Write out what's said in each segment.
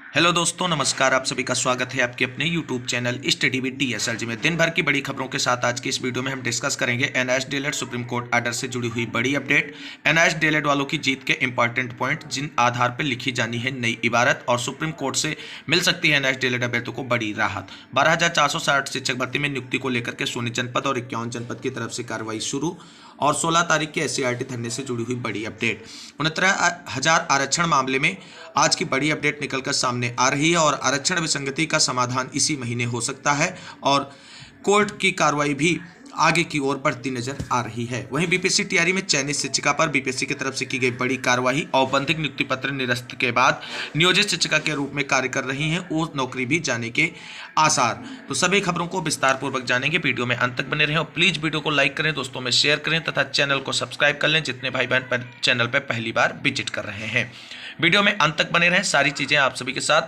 Hello दोस्तों, नमस्कार। आप सभी का स्वागत है आपके अपने YouTube channel study with DSLG में। दिन भर की बड़ी खबरों के साथ आज की इस वीडियो में हम डिस्कस करेंगे NIS DLED supreme court order से जुड़ी हुई बड़ी अपडेट, NIS DLED वालों की जीत के इंपॉर्टेंट पॉइंट जिन आधार पर लिखी जानी है नई इबारत, और सुप्रीम कोर्ट से मिल सकती है NIS DLED अभ्यर्थियों को बड़ी राहत। 12,460 शिक्षक भर्ती में नियुक्ति को लेकर के सोनी जनपद और 51 जनपद की तरफ से कार्रवाई शुरू, और 16 तारीख के SCRT धरने से जुड़ी हुई बड़ी अपडेट। 69,000 आरक्षण मामले में आज की बड़ी अपडेट निकलकर सामने आ रही है, और आरक्षण विसंगति का समाधान इसी महीने हो सकता है, और कोर्ट की कार्रवाई भी आगे की ओर बढ़ती नजर आ रही है। वहीं BPSC TRE में चयनित शिक्षिका पर BPSC की तरफ से की गई बड़ी कार्रवाई। औपबंधिक नियुक्ति पत्र निरस्त के बाद नियोजित शिक्षिका के रूप में कार्य कर रही हैं, वो नौकरी भी जाने के आसार। तो सभी खबरों को विस्तार पूर्वक जानेंगे, वीडियो में अंत तक बने रहें, और प्लीज वीडियो को लाइक करें, दोस्तों में शेयर करें तथा चैनल को सब्सक्राइब कर लें जितने भाई बहन चैनल पर पहली बार विजिट कर रहे हैं। वीडियो में अंत तक बने रहें, सारी चीजें आप सभी के साथ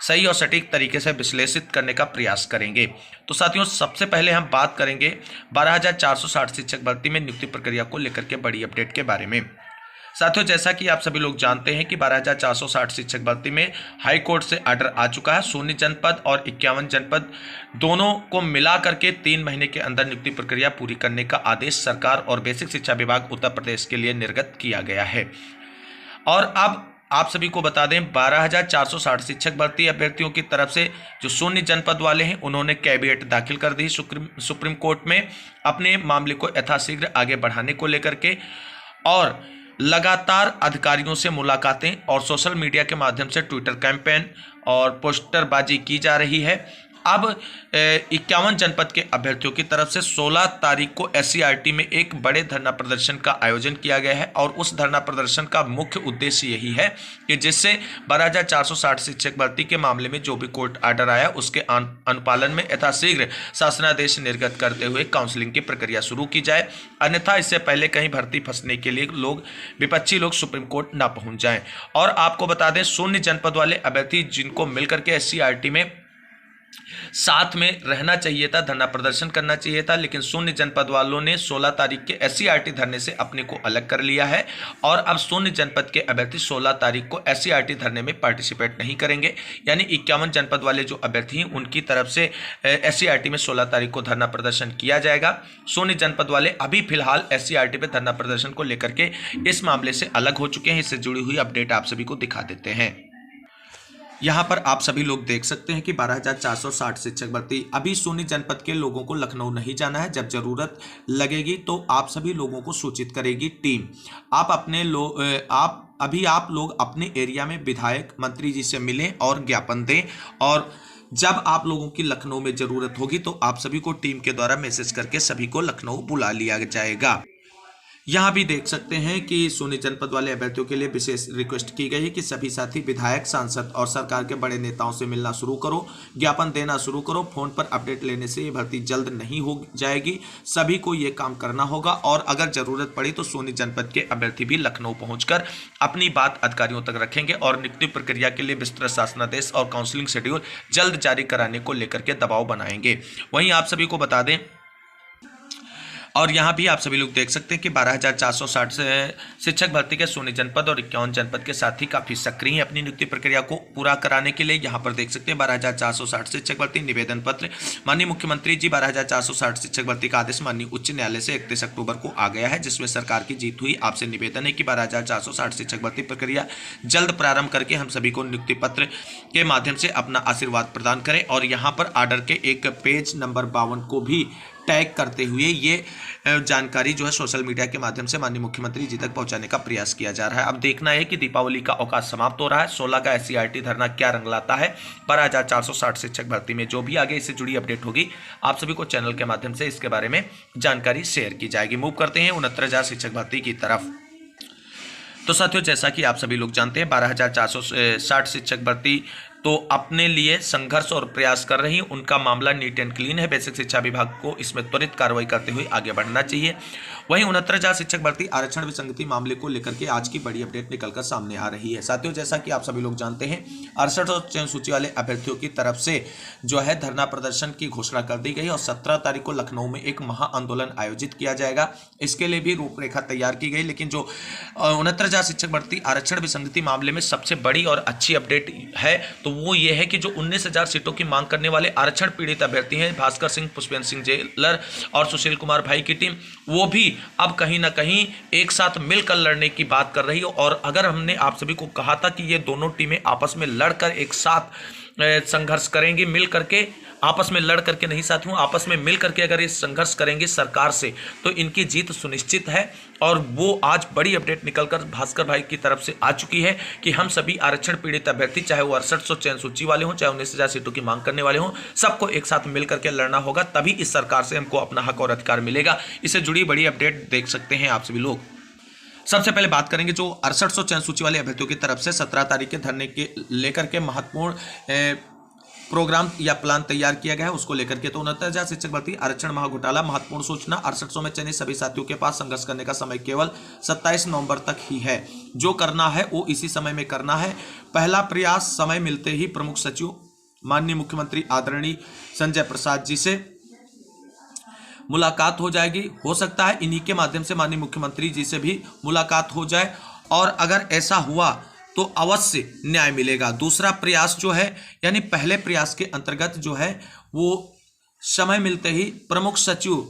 सही और सटीक तरीके से विश्लेषित करने का प्रयास करेंगे। तो साथियों, सबसे पहले हम बात करेंगे 12,460 शिक्षक भर्ती में नियुक्ति प्रक्रिया को लेकर के बड़ी अपडेट के बारे में। साथियों, जैसा कि आप सभी लोग जानते हैं कि 12,460 शिक्षक भर्ती में हाई कोर्ट से ऑर्डर आ चुका है। सोनी जनपद और 51 जनपद दोनों को मिला करके 3 महीने के अंदर नियुक्ति प्रक्रिया पूरी करने का आदेश सरकार और बेसिक शिक्षा विभाग उत्तर प्रदेश के लिए निर्गत किया गया है। और अब आप सभी को बता दें, 12,460 शिक्षक भर्ती अभ्यर्थियों की तरफ से जो सोनी जनपद वाले हैं, उन्होंने कैविएट दाखिल कर दी सुप्रीम कोर्ट में अपने मामले को यथाशीघ्र आगे बढ़ाने को लेकर के, और लगातार अधिकारियों से मुलाकातें और सोशल मीडिया के माध्यम से ट्विटर कैंपेन और पोस्टरबाजी की जा रही है। अब 51 जनपद के अभ्यर्थियों की तरफ से 16 तारीख को SCRT में एक बड़े धरना प्रदर्शन का आयोजन किया गया है, और उस धरना प्रदर्शन का मुख्य उद्देश्य यही है कि जिससे 12,460 शिक्षक भर्ती के मामले में जो भी कोर्ट ऑर्डर आया उसके अनुपालन में यथाशीघ्र शासनादेश निर्गत करते हुए काउंसलिंग की प्रक्रिया शुरू की जाए। अन्यथा इससे पहले कहीं भर्ती फंसने के लिए विपक्षी लोग सुप्रीम कोर्ट ना पहुंच जाएं। और आपको बता दें, सोनी जनपद वाले अभ्यर्थी जिनको मिलकर के SCRT में साथ में रहना चाहिए था, धरना प्रदर्शन करना चाहिए था, लेकिन सोनी जनपद वालों ने 16 तारीख के SCRT धरने से अपने को अलग कर लिया है, और अब सोनी जनपद के अभ्यर्थी 16 तारीख को SCRT धरने में पार्टिसिपेट नहीं करेंगे। यानी 51 जनपद वाले जो अभ्यर्थी हैं उनकी तरफ से SCRT में 16 तारीख को धरना प्रदर्शन किया जाएगा। सोनी जनपद वाले अभी फिलहाल SCRT पे धरना प्रदर्शन को लेकर के इस मामले से अलग हो चुके हैं। इससे जुड़ी हुई अपडेट आप सभी को दिखा देते हैं। यहाँ पर आप सभी लोग देख सकते हैं कि 12,460 शिक्षक भर्ती। अभी सोनी जनपद के लोगों को लखनऊ नहीं जाना है, जब जरूरत लगेगी तो आप सभी लोगों को सूचित करेगी टीम। आप लोग अपने एरिया में विधायक मंत्री जी से मिलें और ज्ञापन दें, और जब आप लोगों की लखनऊ में जरूरत होगी तो आप सभी को टीम के द्वारा मैसेज करके सभी को लखनऊ बुला लिया जाएगा। यहाँ भी देख सकते हैं कि सोनी जनपद वाले अभ्यर्थियों के लिए विशेष रिक्वेस्ट की गई है कि सभी साथी विधायक, सांसद और सरकार के बड़े नेताओं से मिलना शुरू करो, ज्ञापन देना शुरू करो। फोन पर अपडेट लेने से ये भर्ती जल्द नहीं हो जाएगी, सभी को ये काम करना होगा, और अगर जरूरत पड़ी तो सोनी जनपद के अभ्यर्थी भी लखनऊ पहुंचकर अपनी बात अधिकारियों तक रखेंगे, और नियुक्ति प्रक्रिया के लिए विस्तृत शासनादेश और काउंसलिंग शेड्यूल जल्द जारी कराने को लेकर के दबाव बनाएंगे। वहीं आप सभी को बता दें, और यहाँ भी आप सभी लोग देख सकते हैं कि 12,460 शिक्षक भर्ती के सोनी जनपद और 51 जनपद के साथी काफी सक्रिय हैं अपनी नियुक्ति प्रक्रिया को पूरा कराने के लिए। यहाँ पर देख सकते हैं 12,460 शिक्षक भर्ती निवेदन पत्र। माननीय मुख्यमंत्री जी 12,460 शिक्षक भर्ती का आदेश माननीय उच्च न्यायालय से 31 अक्टूबर को आ गया है, जिसमें सरकार की जीत हुई। आपसे निवेदन है कि 12,460 शिक्षक भर्ती प्रक्रिया जल्द प्रारंभ करके हम सभी को नियुक्ति पत्र के माध्यम से अपना आशीर्वाद प्रदान करें, और यहाँ पर ऑर्डर के एक पेज नंबर 52 को भी टैग करते हुए ये जानकारी जो है सोशल मीडिया के माध्यम से माननीय मुख्यमंत्री जी तक पहुंचाने का प्रयास किया जा रहा है। अब देखना है कि दीपावली का अवकाश समाप्त हो रहा है, 16 का SCRT धरना क्या रंग लाता है। 12,460 शिक्षक भर्ती में जो भी आगे इससे जुड़ी अपडेट होगी आप सभी को चैनल के माध्यम से इसके बारे में जानकारी शेयर की जाएगी। मूव करते हैं 69,000 शिक्षक भर्ती की तरफ। तो साथियों, जैसा कि आप सभी लोग जानते हैं, 12,460 शिक्षक भर्ती तो अपने लिए संघर्ष और प्रयास कर रही, उनका मामला नीट एंड क्लीन है। बेसिक शिक्षा विभाग को इसमें त्वरित कार्रवाई करते हुए आगे बढ़ना चाहिए। वहीं 69,000 शिक्षक भर्ती आरक्षण विसंगति मामले को लेकर के आज की बड़ी अपडेट निकलकर सामने आ रही है। साथियों, जैसा कि आप सभी लोग जानते हैं, 68 और चयन सूची वाले अभ्यर्थियों की तरफ से जो है धरना प्रदर्शन की घोषणा कर दी गई, और 17 तारीख को लखनऊ में एक महा आंदोलन आयोजित किया जाएगा। इसके लिए भी रूपरेखा तैयार की गई, लेकिन जो 69,000 शिक्षक भर्ती आरक्षण विसंगति मामले में सबसे बड़ी और अच्छी अपडेट है तो वो ये है कि जो 19,000 सीटों की मांग करने वाले आरक्षण पीड़ित अभ्यर्थी हैं भास्कर सिंह, पुष्पेंद्र सिंह जेलर और सुशील कुमार भाई की टीम, वो भी अब कहीं ना कहीं एक साथ मिलकर लड़ने की बात कर रही है। और अगर हमने आप सभी को कहा था कि ये दोनों टीमें आपस में लड़कर एक साथ संघर्ष करेंगी, मिल करके, आपस में लड़ करके नहीं साथियों, आपस में मिल करके अगर ये संघर्ष करेंगे सरकार से तो इनकी जीत सुनिश्चित है। और वो आज बड़ी अपडेट निकलकर भास्कर भाई की तरफ से आ चुकी है कि हम सभी आरक्षण पीड़ित अभ्यर्थी, चाहे वो 6800 चयन सूची वाले हों, चाहे 19,000 सीटों की मांग करने वाले हों, सबको एक साथ मिल करके लड़ना होगा, तभी इस सरकार से हमको अपना हक और अधिकार मिलेगा। इससे जुड़ी बड़ी अपडेट देख सकते हैं आप सभी लोग। सबसे पहले बात करेंगे जो 6800 चयन सूची वाले अभ्यर्थियों की तरफ से 17 तारीख के धरने के लेकर के महत्वपूर्ण प्रोग्राम या प्लान तैयार किया गया है, उसको लेकर के। तो 69,000 शिक्षक भर्ती आरक्षण महाघोटाला, महत्वपूर्ण सूचना, 6800 में चयनित सभी साथियों के पास संघर्ष करने का समय केवल 27 नवंबर तक ही है। जो करना है वो इसी समय में करना है। पहला प्रयास समय मिलते ही प्रमुख सचिव माननीय मुख्यमंत्री आदरणीय संजय प्रसाद जी से मुलाकात हो जाएगी। हो सकता है इन्हीं के माध्यम से माननीय मुख्यमंत्री जी से भी मुलाकात हो जाए, और अगर ऐसा हुआ तो अवश्य न्याय मिलेगा। दूसरा प्रयास जो है, यानी पहले प्रयास के अंतर्गत जो है वो समय मिलते ही प्रमुख सचिव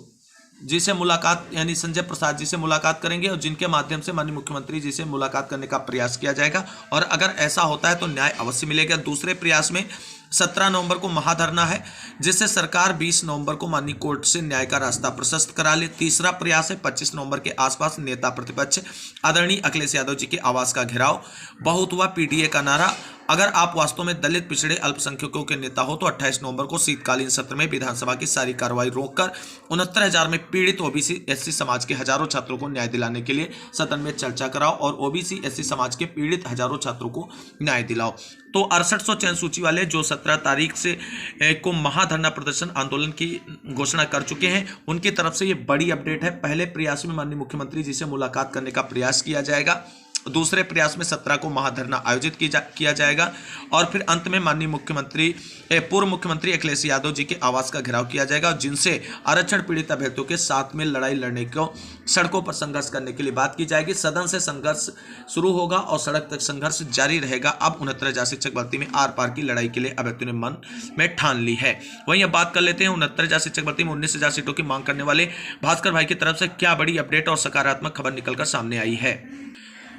जी से मुलाकात, यानी संजय प्रसाद जी से मुलाकात करेंगे, और जिनके माध्यम से माननीय मुख्यमंत्री जी से मुलाकात करने का प्रयास किया जाएगा। और अगर ऐसा होता है तो न्याय अवश्य मिलेगा। दूसरे प्रयास में 17 नवंबर को महाधरना है, जिससे सरकार 20 नवंबर को माननीय कोर्ट से न्याय का रास्ता प्रशस्त करा ले। तीसरा प्रयास है 25 नवंबर के आसपास नेता प्रतिपक्ष आदरणीय अखिलेश यादव जी के आवास का घेराव, बहुत हुआ पीडीए का नारा। अगर आप वास्तव में दलित, पिछड़े, अल्पसंख्यकों के नेता हो तो 28 नवंबर को शीतकालीन सत्र में विधानसभा की सारी कार्रवाई रोककर 69,000 में पीड़ित ओबीसी एससी समाज के हजारों छात्रों को न्याय दिलाने के लिए सदन में चर्चा कराओ, और ओबीसी एससी समाज के पीड़ित हजारों छात्रों को न्याय दिलाओ। तो 6800 चयन सूची वाले जो 17 तारीख से को महाधरना प्रदर्शन आंदोलन की घोषणा कर चुके हैं, उनकी तरफ से ये बड़ी अपडेट है। पहले प्रयास में माननीय मुख्यमंत्री जी से मुलाकात करने का प्रयास किया जाएगा, दूसरे प्रयास में 17 को महाधरना आयोजित किया जाएगा, और फिर अंत में माननीय मुख्यमंत्री पूर्व मुख्यमंत्री अखिलेश यादव जी के आवास का घेराव किया जाएगा, जिनसे आरक्षण पीड़ित अभ्यर्थियों के साथ में लड़ाई लड़ने को, सड़कों पर संघर्ष करने के लिए बात की जाएगी। सदन से संघर्ष शुरू होगा और सड़क तक संघर्ष जारी रहेगा। अब 69,000 शिक्षक भर्ती में आर पार की लड़ाई के लिए अभ्यर्थियों ने मन में ठान ली है। वहीं अब बात कर लेते हैं 69,000 शिक्षक भर्ती में 19,000 सीटों की मांग करने वाले भास्कर भाई की तरफ से क्या बड़ी अपडेट और सकारात्मक खबर निकलकर सामने आई है।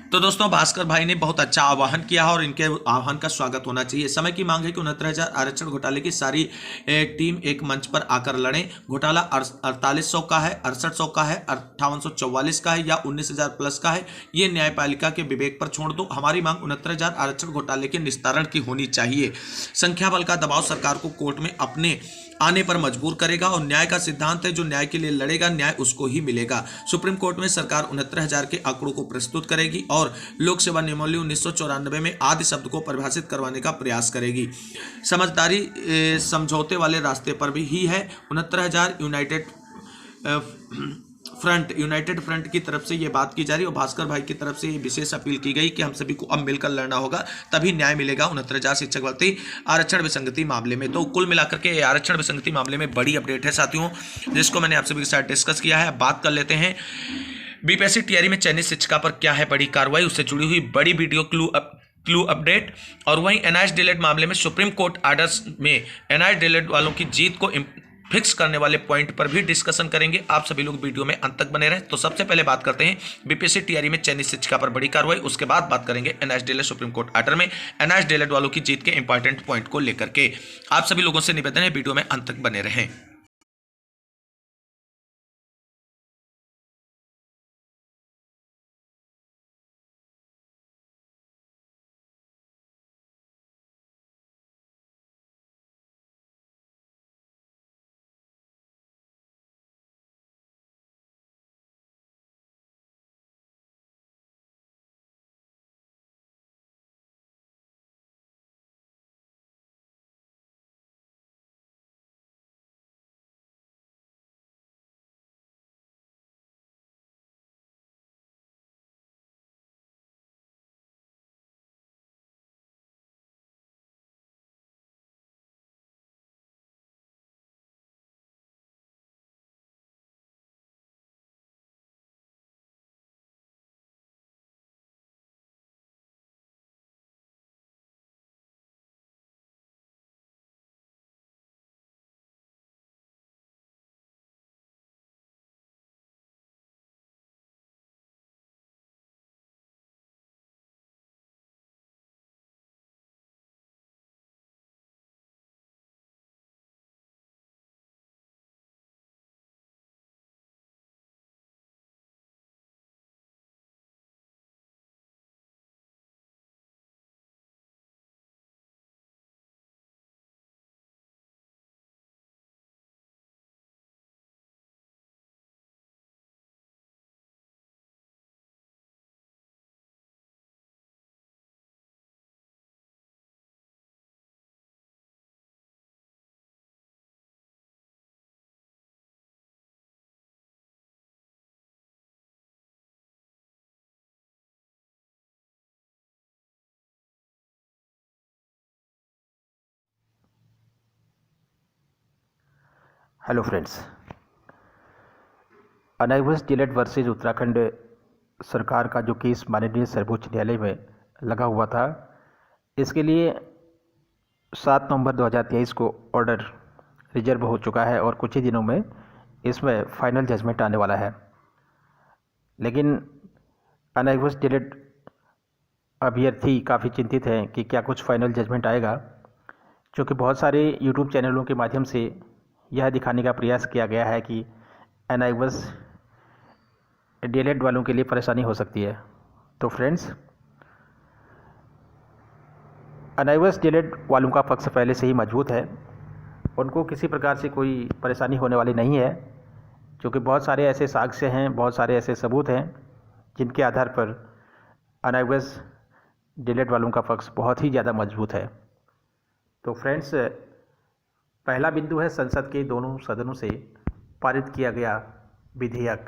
तो दोस्तों, भास्कर भाई ने बहुत अच्छा आह्वान किया है और इनके आह्वान का स्वागत होना चाहिए। समय की मांग है कि 69,000 आरक्षण घोटाले की सारी टीम एक मंच पर आकर लड़ें। घोटाला 4800 का है, 6800 का है, 5844 का है या 19,000 प्लस का है, ये न्यायपालिका के विवेक पर छोड़ दो। हमारी मांग 69,000 आरक्षण घोटाले के निस्तारण की होनी चाहिए। संख्या बल का दबाव सरकार को कोर्ट में अपने आने पर मजबूर करेगा, और न्याय का सिद्धांत है जो न्याय के लिए लड़ेगा न्याय उसको ही मिलेगा। सुप्रीम कोर्ट में सरकार 69,000 के आंकड़ों को प्रस्तुत करेगी और लोक सेवा नियमावली 1994 में आदि शब्द को परिभाषित करवाने का प्रयास करेगी। समझदारी समझौते वाले रास्ते पर भी ही है। 69,000 यूनाइटेड फ्रंट की तरफ से ये बात की जा रही है, और भास्कर भाई की तरफ से ये विशेष अपील की गई कि हम सभी को अब मिलकर लड़ना होगा, तभी न्याय मिलेगा 69,000 शिक्षक भर्ती आरक्षण विसंगति मामले में। तो कुल मिलाकर के आरक्षण विसंगति मामले में बड़ी अपडेट है साथियों, जिसको मैंने आप सभी के साथ डिस्कस किया है। अब बात कर लेते हैं बीपीएससी टीआरई में चयनित शिक्षिका पर क्या है बड़ी कार्रवाई, उससे जुड़ी हुई बड़ी वीडियो क्लू अपडेट। और वहीं एनआईएस डीएलएड मामले में सुप्रीम कोर्ट आर्डर्स में एनआईएस डीएलएड वालों की जीत को फिक्स करने वाले पॉइंट पर भी डिस्कशन करेंगे। आप सभी लोग वीडियो में अंत तक बने रहें। तो सबसे पहले बात करते हैं बीपीएससी टीआरई में चयनित शिक्षिका पर बड़ी कार्रवाई, उसके बाद बात करेंगे NIS DElEd supreme court order में एनआईएस डीएलएड वालों की जीत के इंपॉर्टेंट पॉइंट को लेकर के। आप सभी लोगों से निवेदन है वीडियो में अंत तक बने रहें। हेलो फ्रेंड्स, अनाइवस डिलेट वर्सेज उत्तराखंड सरकार का जो केस माननीय सर्वोच्च न्यायालय में लगा हुआ था, इसके लिए 7 नवंबर 2023 को ऑर्डर रिजर्व हो चुका है और कुछ ही दिनों में इसमें फाइनल जजमेंट आने वाला है। लेकिन अनाइवस डिलेट अभ्यर्थी काफ़ी चिंतित हैं कि क्या कुछ फाइनल जजमेंट आएगा, क्योंकि बहुत सारे यूट्यूब चैनलों के माध्यम से यह दिखाने का प्रयास किया गया है कि अनाइवस डीएलएड वालों के लिए परेशानी हो सकती है। तो फ्रेंड्स, अनाइवस डीएलएड वालों का पक्ष पहले से ही मजबूत है, उनको किसी प्रकार से कोई परेशानी होने वाली नहीं है, क्योंकि बहुत सारे ऐसे साक्ष्य हैं, बहुत सारे ऐसे सबूत हैं जिनके आधार पर अनाइवस डीएलएड वालों का पक्ष बहुत ही ज़्यादा मजबूत है। तो फ्रेंड्स, पहला बिंदु है संसद के दोनों सदनों से पारित किया गया विधेयक,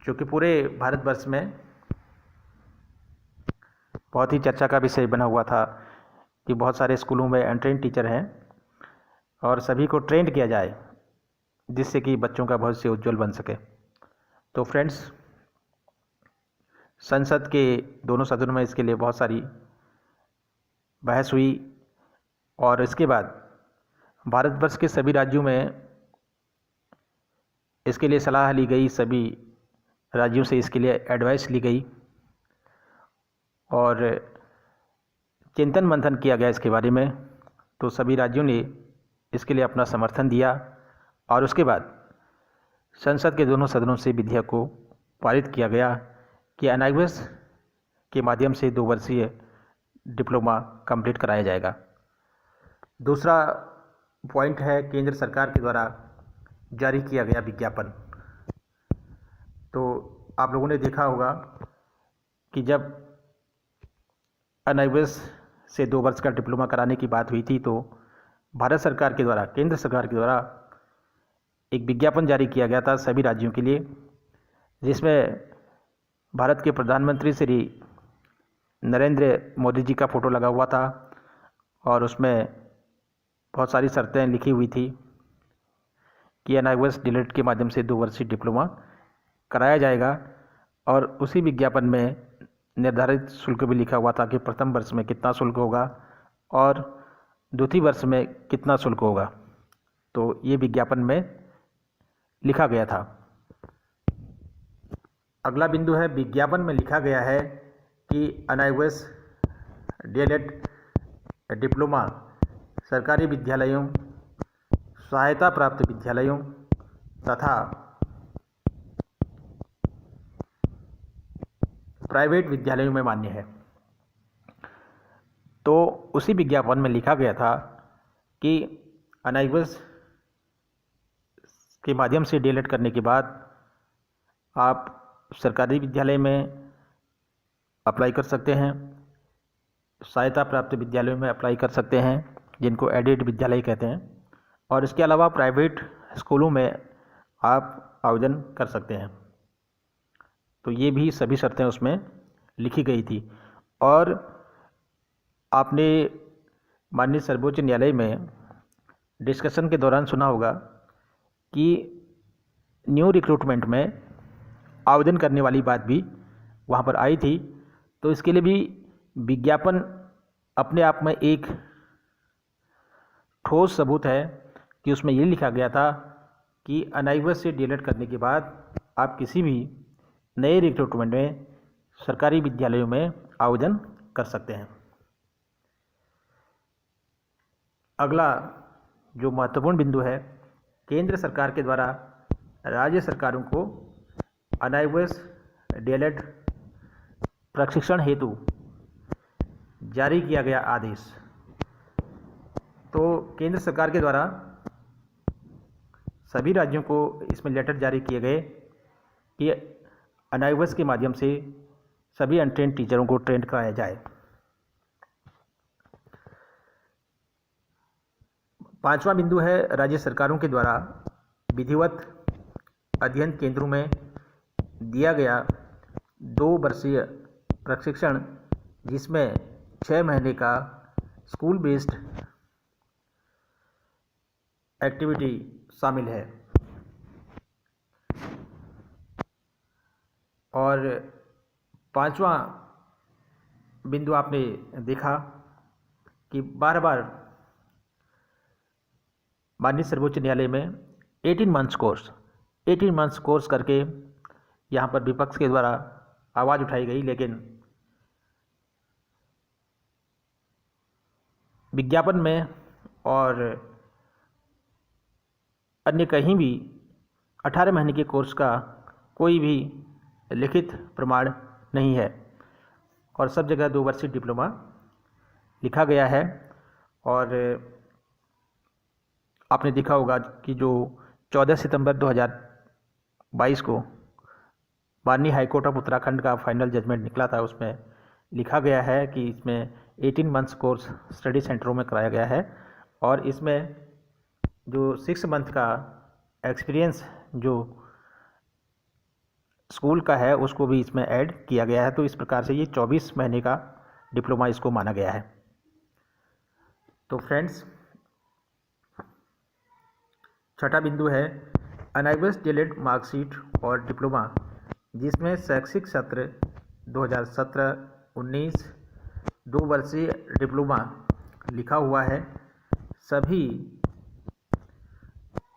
जो कि पूरे भारतवर्ष में बहुत ही चर्चा का विषय बना हुआ था कि बहुत सारे स्कूलों में अनट्रेन टीचर हैं और सभी को ट्रेंड किया जाए जिससे कि बच्चों का भविष्य उज्जवल बन सके। तो फ्रेंड्स, संसद के दोनों सदनों में इसके लिए बहुत सारी बहस हुई और इसके बाद भारतवर्ष के सभी राज्यों में इसके लिए सलाह ली गई, सभी राज्यों से इसके लिए एडवाइस ली गई और चिंतन मंथन किया गया इसके बारे में। तो सभी राज्यों ने इसके लिए अपना समर्थन दिया और उसके बाद संसद के दोनों सदनों से विधेयक को पारित किया गया कि अनाइवस के माध्यम से 2 वर्षीय डिप्लोमा कंप्लीट कराया जाएगा। दूसरा पॉइंट है केंद्र सरकार के द्वारा जारी किया गया विज्ञापन। तो आप लोगों ने देखा होगा कि जब अनाइवस से 2 वर्ष का डिप्लोमा कराने की बात हुई थी, तो भारत सरकार के द्वारा, केंद्र सरकार के द्वारा एक विज्ञापन जारी किया गया था सभी राज्यों के लिए, जिसमें भारत के प्रधानमंत्री श्री नरेंद्र मोदी जी का फ़ोटो लगा हुआ था और उसमें बहुत सारी शर्तें लिखी हुई थी कि अनाइवस डीएलएड के माध्यम से 2 वर्षीय डिप्लोमा कराया जाएगा। और उसी विज्ञापन में निर्धारित शुल्क भी लिखा हुआ था कि प्रथम वर्ष में कितना शुल्क होगा और द्वितीय वर्ष में कितना शुल्क होगा। तो ये विज्ञापन में लिखा गया था। अगला बिंदु है, विज्ञापन में लिखा गया है कि अनाइवस डीएलएड डिप्लोमा सरकारी विद्यालयों, सहायता प्राप्त विद्यालयों तथा प्राइवेट विद्यालयों में मान्य है। तो उसी विज्ञापन में लिखा गया था कि अनाइवस के माध्यम से डीएलएड करने के बाद आप सरकारी विद्यालय में अप्लाई कर सकते हैं, सहायता प्राप्त विद्यालयों में अप्लाई कर सकते हैं जिनको एडेड विद्यालय कहते हैं, और इसके अलावा प्राइवेट स्कूलों में आप आवेदन कर सकते हैं। तो ये भी सभी शर्तें उसमें लिखी गई थी। और आपने माननीय सर्वोच्च न्यायालय में डिस्कशन के दौरान सुना होगा कि न्यू रिक्रूटमेंट में आवेदन करने वाली बात भी वहाँ पर आई थी। तो इसके लिए भी विज्ञापन अपने आप में एक ठोस सबूत है कि उसमें ये लिखा गया था कि अनाइवस से डीएलएड करने के बाद आप किसी भी नए रिक्रूटमेंट में सरकारी विद्यालयों में आवेदन कर सकते हैं। अगला जो महत्वपूर्ण बिंदु है, केंद्र सरकार के द्वारा राज्य सरकारों को अनाइवस डीएलएड प्रशिक्षण हेतु जारी किया गया आदेश। तो केंद्र सरकार के द्वारा सभी राज्यों को इसमें लेटर जारी किए गए कि अनाइवस के माध्यम से सभी अनट्रेंड टीचरों को ट्रेंड कराया जाए। 5वां बिंदु है, राज्य सरकारों के द्वारा विधिवत अध्ययन केंद्रों में दिया गया 2 वर्षीय प्रशिक्षण, जिसमें 6 महीने का स्कूल बेस्ड एक्टिविटी शामिल है। और पांचवा बिंदु आपने देखा कि बार बार माननीय सर्वोच्च न्यायालय में 18 मंथ्स कोर्स करके यहाँ पर विपक्ष के द्वारा आवाज़ उठाई गई, लेकिन विज्ञापन में और अन्य कहीं भी 18 महीने के कोर्स का कोई भी लिखित प्रमाण नहीं है और सब जगह 2 वर्षीय डिप्लोमा लिखा गया है। और आपने देखा होगा कि जो 14 सितंबर 2022 को माननीय हाईकोर्ट ऑफ उत्तराखंड का फाइनल जजमेंट निकला था, उसमें लिखा गया है कि इसमें 18 मंथ्स कोर्स स्टडी सेंटरों में कराया गया है और इसमें जो 6 मंथ का एक्सपीरियंस जो स्कूल का है उसको भी इसमें ऐड किया गया है। तो इस प्रकार से ये 24 महीने का डिप्लोमा इसको माना गया है। तो फ्रेंड्स, छठा बिंदु है अनएबल्ड डीएलएड मार्कशीट और डिप्लोमा, जिसमें शैक्षिक सत्र 2017-19 2 वर्षीय डिप्लोमा लिखा हुआ है, सभी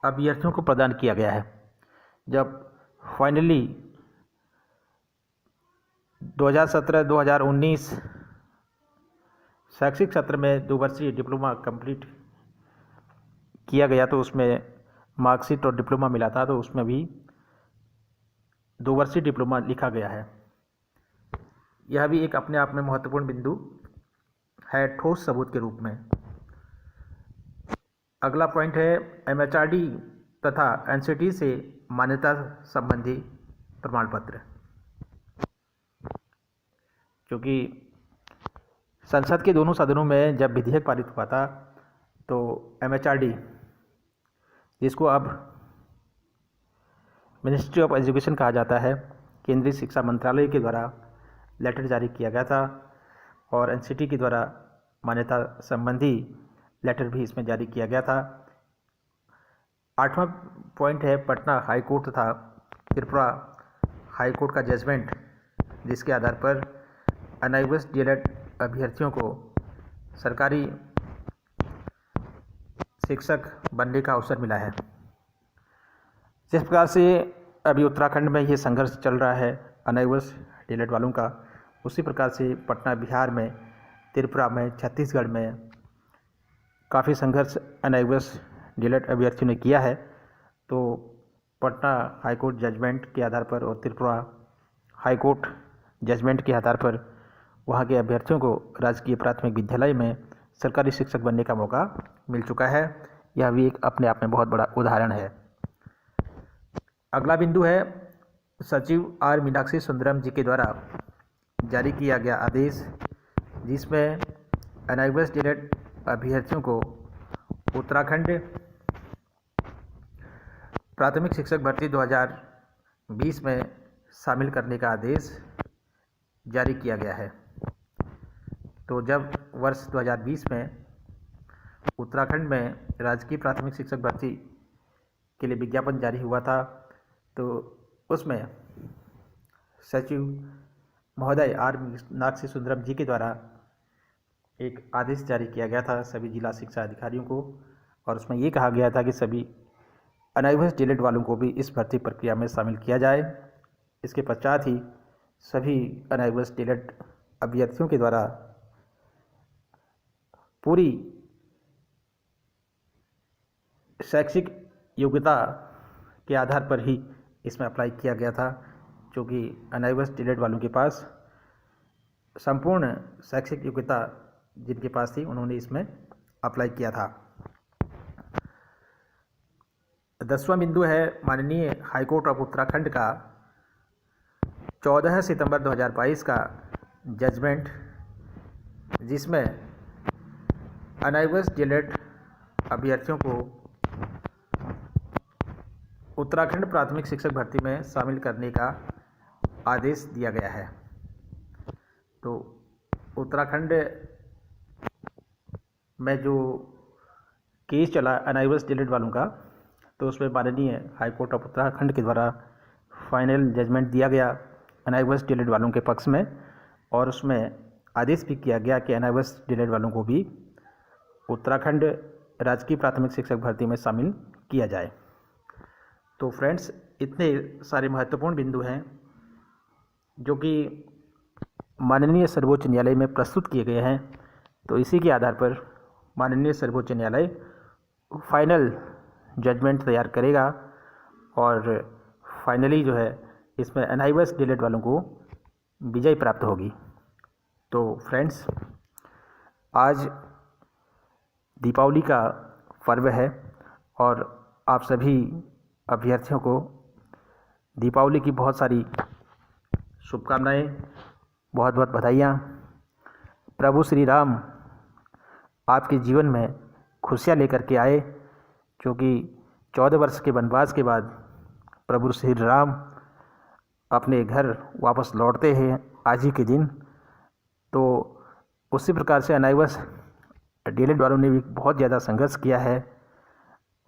अभ्यर्थियों को प्रदान किया गया है। जब फाइनली 2017-2019 शैक्षिक सत्र में 2 वर्षीय डिप्लोमा कंप्लीट किया गया तो उसमें मार्कशीट और डिप्लोमा मिला था, तो उसमें भी 2 वर्षीय डिप्लोमा लिखा गया है। यह भी एक अपने आप में महत्वपूर्ण बिंदु है ठोस सबूत के रूप में। अगला पॉइंट है एमएचआरडी तथा एनसीटी से मान्यता संबंधी प्रमाण पत्र, क्योंकि संसद के दोनों सदनों में जब विधेयक पारित हुआ था तो एमएचआरडी, जिसको अब मिनिस्ट्री ऑफ एजुकेशन कहा जाता है, केंद्रीय शिक्षा मंत्रालय के द्वारा लेटर जारी किया गया था और एनसीटी के द्वारा मान्यता संबंधी लेटर भी इसमें जारी किया गया था। 8वां पॉइंट है पटना हाईकोर्ट तथा त्रिपुरा हाईकोर्ट का जजमेंट, जिसके आधार पर अनएबल्ड डीएलएड अभ्यर्थियों को सरकारी शिक्षक बनने का अवसर मिला है। जिस प्रकार से अभी उत्तराखंड में ये संघर्ष चल रहा है अनएबल्ड डीएलएड वालों का, उसी प्रकार से पटना बिहार में, त्रिपुरा में, छत्तीसगढ़ में काफ़ी संघर्ष अनएबल्ड डीएलएड अभ्यर्थियों ने किया है। तो पटना हाईकोर्ट जजमेंट के आधार पर और त्रिपुरा हाईकोर्ट जजमेंट के आधार पर वहाँ के अभ्यर्थियों को राजकीय प्राथमिक विद्यालय में सरकारी शिक्षक बनने का मौका मिल चुका है। यह भी एक अपने आप में बहुत बड़ा उदाहरण है। अगला बिंदु है सचिव आर मीनाक्षी सुंदरम जी के द्वारा जारी किया गया आदेश, जिसमें अनएबल्ड डीएलएड अभ्यर्थियों को उत्तराखंड प्राथमिक शिक्षक भर्ती 2020 में शामिल करने का आदेश जारी किया गया है। तो जब वर्ष 2020 में उत्तराखंड में राजकीय प्राथमिक शिक्षक भर्ती के लिए विज्ञापन जारी हुआ था, तो उसमें सचिव महोदय आर मीनाक्षी सुंदरम जी के द्वारा एक आदेश जारी किया गया था सभी जिला शिक्षा अधिकारियों को, और उसमें ये कहा गया था कि सभी अनएबल्ड डीएलएड वालों को भी इस भर्ती प्रक्रिया में शामिल किया जाए। इसके पश्चात ही सभी अनएबल्ड डीएलएड अभ्यर्थियों के द्वारा पूरी शैक्षिक योग्यता के आधार पर ही इसमें अप्लाई किया गया था, क्योंकि अनएबल्ड डीएलएड वालों के पास संपूर्ण शैक्षिक योग्यता जिनके पास थी उन्होंने इसमें अप्लाई किया था। 10वां बिंदु है माननीय हाईकोर्ट ऑफ उत्तराखंड का 14 सितंबर 2022 का जजमेंट, जिसमें अनएबल्ड डीएलएड अभ्यर्थियों को उत्तराखंड प्राथमिक शिक्षक भर्ती में शामिल करने का आदेश दिया गया है। तो उत्तराखंड में जो केस चला NIOS डिलीट वालों का, तो उसमें माननीय हाई कोर्ट ऑफ उत्तराखंड के द्वारा फाइनल जजमेंट दिया गया NIOS डिलीट वालों के पक्ष में, और उसमें आदेश भी किया गया कि NIOS डिलीट वालों को भी उत्तराखंड राजकीय प्राथमिक शिक्षक भर्ती में शामिल किया जाए। तो फ्रेंड्स, इतने सारे महत्वपूर्ण बिंदु हैं जो कि माननीय सर्वोच्च न्यायालय में प्रस्तुत किए गए हैं। तो इसी के आधार पर माननीय सर्वोच्च न्यायालय फाइनल जजमेंट तैयार करेगा और फाइनली जो है इसमें NIOS डिलीट वालों को विजय प्राप्त होगी। तो फ्रेंड्स, आज दीपावली का पर्व है और आप सभी अभ्यर्थियों को दीपावली की बहुत सारी शुभकामनाएं, बहुत बहुत बधाइयाँ। प्रभु श्री राम आपके जीवन में खुशियाँ लेकर के आए, क्योंकि 14 वर्ष के वनवास के बाद प्रभु श्री राम अपने घर वापस लौटते हैं आज ही के दिन। तो उसी प्रकार से NIOS डिलीट वालों ने भी बहुत ज़्यादा संघर्ष किया है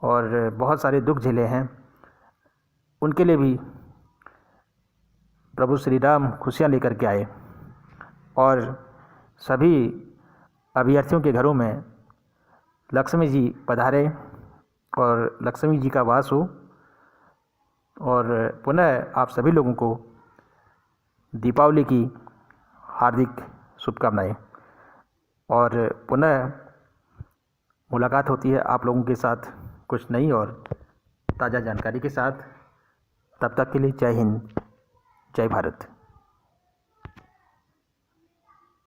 और बहुत सारे दुख झेले हैं। उनके लिए भी प्रभु श्री राम खुशियाँ लेकर के आए और सभी अभ्यर्थियों के घरों में लक्ष्मी जी पधारे और लक्ष्मी जी का वास हो। और पुनः आप सभी लोगों को दीपावली की हार्दिक शुभकामनाएं, और पुनः मुलाकात होती है आप लोगों के साथ कुछ नई और ताज़ा जानकारी के साथ। तब तक के लिए जय हिंद, जय भारत।